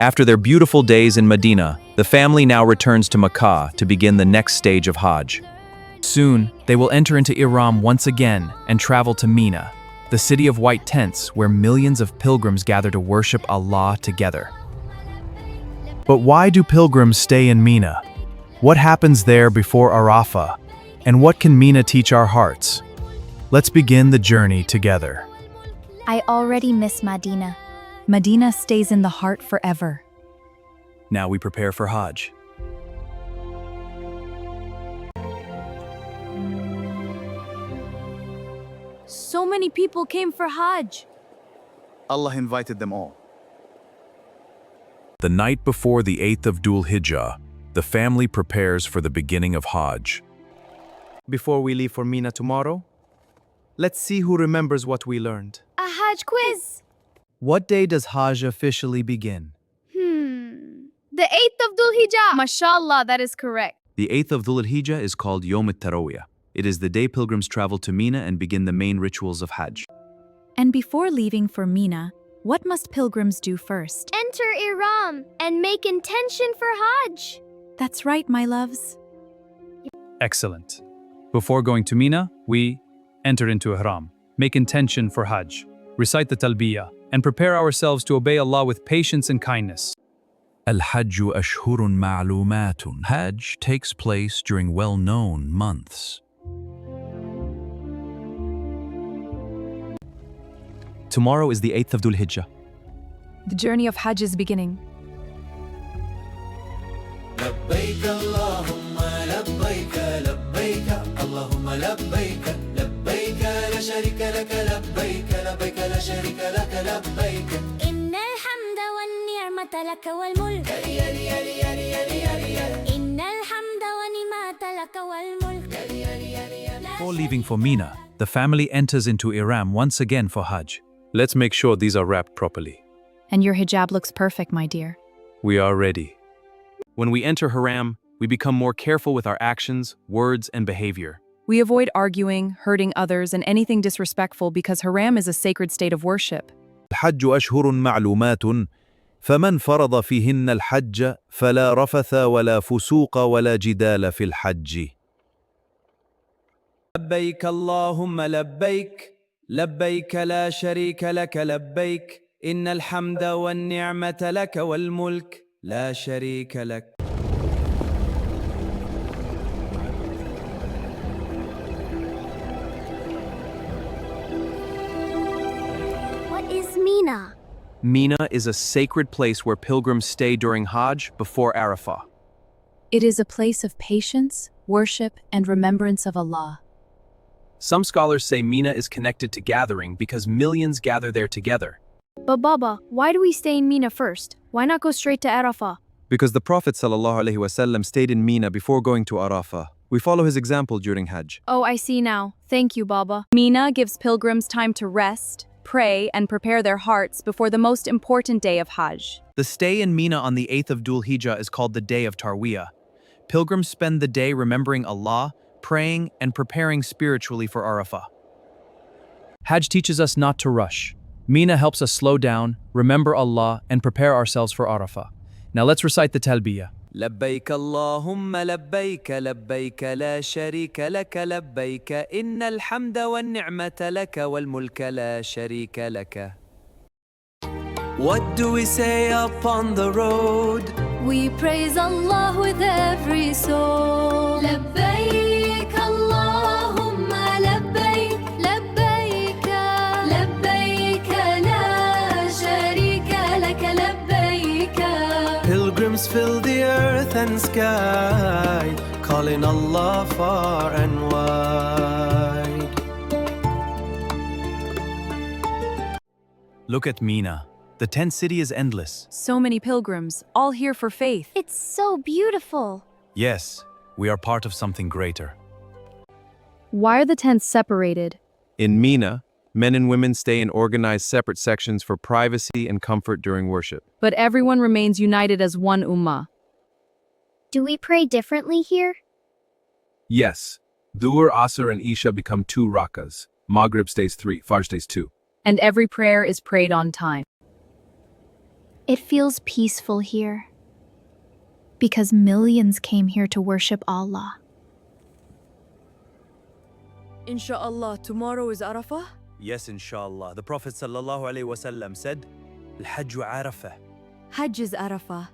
After their beautiful days in Medina, the family now returns to Makkah to begin the next stage of Hajj. Soon, they will enter into ihram once again and travel to Mina, the city of white tents where millions of pilgrims gather to worship Allah together. But why do pilgrims stay in Mina? What happens there before Arafah? And what can Mina teach our hearts? Let's begin the journey together. I already miss Madinah. Medina stays in the heart forever. Now we prepare for Hajj. So many people came for Hajj. Allah invited them all. The night before the 8th of Dhul Hijjah, the family prepares for the beginning of Hajj. Before we leave for Mina tomorrow, let's see who remembers what we learned. A Hajj quiz. What day does Hajj officially begin? The 8th of Dhul Hijjah. Mashallah, that is correct. The 8th of Dhul Hijjah is called Yom Tarwiyah. It is the day pilgrims travel to Mina and begin the main rituals of Hajj. And before leaving for Mina, what must pilgrims do first? Enter ihram and make intention for Hajj. That's right, my loves. Excellent. Before going to Mina, we enter into ihram, make intention for Hajj, recite the Talbiyah, and prepare ourselves to obey Allah with patience and kindness. Al-Hajj ashhurun ma'lumatun. Hajj takes place during well-known months. Tomorrow is the 8th of Dhul Hijjah. The journey of Hajj is beginning. لبيك اللهم لبيك لبيك اللهم لبيك لبيك لا شريك لك لبيك لبيك لا شريك لك لبيك إن الحمد والنعمة لك والملك إن الحمد والنعمة لك والملك. Before leaving for Mina, the family enters into ihram once again for Hajj. Let's make sure these are wrapped properly. And your hijab looks perfect, my dear. We are ready. When we enter ihram, we become more careful with our actions, words, and behavior. We avoid arguing, hurting others, and anything disrespectful because Haram is a sacred state of worship. الحج أشهر معلومات فمن فرض فيهن الحج فلا رفث ولا فسوق ولا جدال في الحج. لبيك اللهم لبيك لبيك لا شريك لك لبيك إن الحمد والنعمة لك والملك لا شريك لك. What is Mina? Mina is a sacred place where pilgrims stay during Hajj before Arafah. It is a place of patience, worship, and remembrance of Allah. Some scholars say Mina is connected to gathering because millions gather there together. But Baba, why do we stay in Mina first? Why not go straight to Arafah? Because the Prophet ﷺ stayed in Mina before going to Arafah. We follow his example during Hajj. Oh, I see now. Thank you, Baba. Mina gives pilgrims time to rest, pray, and prepare their hearts before the most important day of Hajj. The stay in Mina on the 8th of Dhul Hijjah is called the day of Tarwiyah. Pilgrims spend the day remembering Allah, praying, and preparing spiritually for Arafah. Hajj teaches us not to rush. Mina helps us slow down, remember Allah, and prepare ourselves for Arafah. Now let's recite the Talbiyah. لبيك اللهم لبيك لبيك لا شريك لك لبيك إن الحمد والنعمة لك والملك لا شريك لك. What do we say upon the road? We praise Allah with every soul. لبيك اللهم لبيك لبيك لبيك لا شريك لك لبيك. Pilgrims fill the earth and sky, calling Allah far and wide. Look at Mina. The tent city is endless. So many pilgrims, all here for faith. It's so beautiful. Yes, we are part of something greater. Why are the tents separated? In Mina, men and women stay in organized separate sections for privacy and comfort during worship. But everyone remains united as one ummah. Do we pray differently here? Yes. Dhuhr, Asr, and Isha become 2 rakas. Maghrib stays 3, Fajr stays 2. And every prayer is prayed on time. It feels peaceful here because millions came here to worship Allah. Inshallah, tomorrow is Arafah? Yes, inshallah. The Prophet sallallahu alaihi wasallam said, "Al-Hajj Arafah." Hajj is Arafah.